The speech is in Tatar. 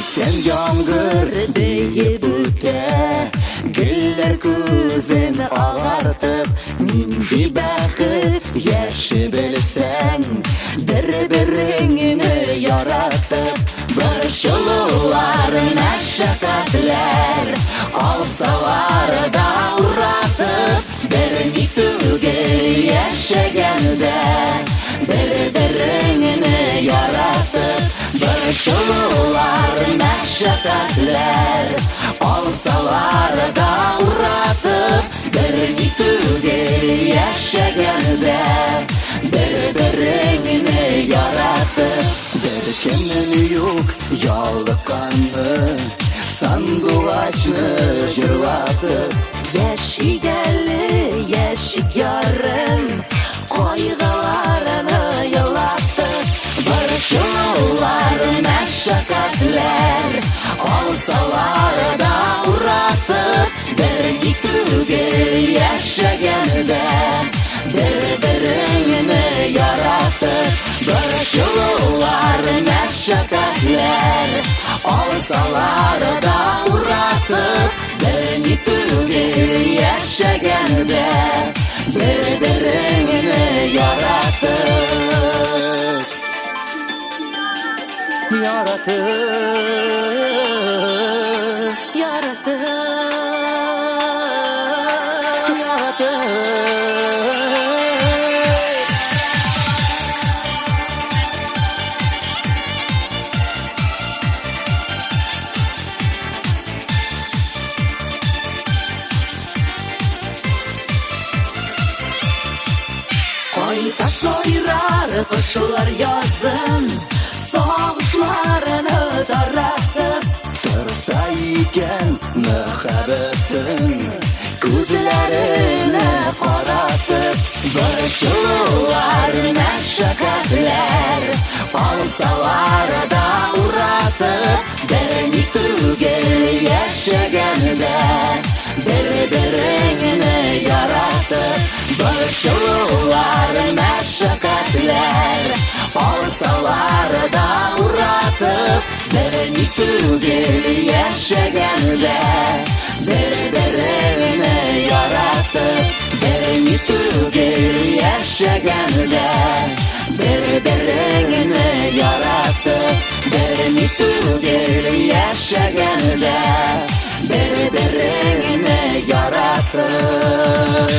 Sen yağmur deyip öte, güller gözün ağartıp, nindi bakıp yaşı bilsen, bir-birini yaratıp, barışılılar meşakkatler, alsalar da uğratıp, birini tügül yaşaganda, bir-birini yaratıp, barışılılar meşakkatler, alsalar da uğratıp, birini tügül yaşaganda, bir-birini yaratıp, derkenin yok yallıkanlı, sandıvaçlı jırlatıp, yaşigelli yaşık yarım, koygalarını yalatıp, barışırlar meşakkatler, alsalar da uğratıp, birini tügül yaşaganda, bir-birini yaratıp, barışırlar meşakkatler, alsalar da uğratıp, birini tügül yaşaganda, bir-birini yaratıp, yaratıp, yaratıp, yaratıp. Kayta soyrar kışlar yazın, soğuşlarını taratıp, dursa iken muhabbetin, gözlerini karatıp, barışırlar meşakkatler, alsalar da uğratıp, birini tügül yaşaganda, bir-birini yaratıp, barışırlar meşakkatler, alsalar da uğratıp, birini tügül yaşaganda, bir-birini yaratıp, birini tügül yaşaganda, bir-birini yaratıp, birini tügül yaşaganda, bir-birini yaratıp.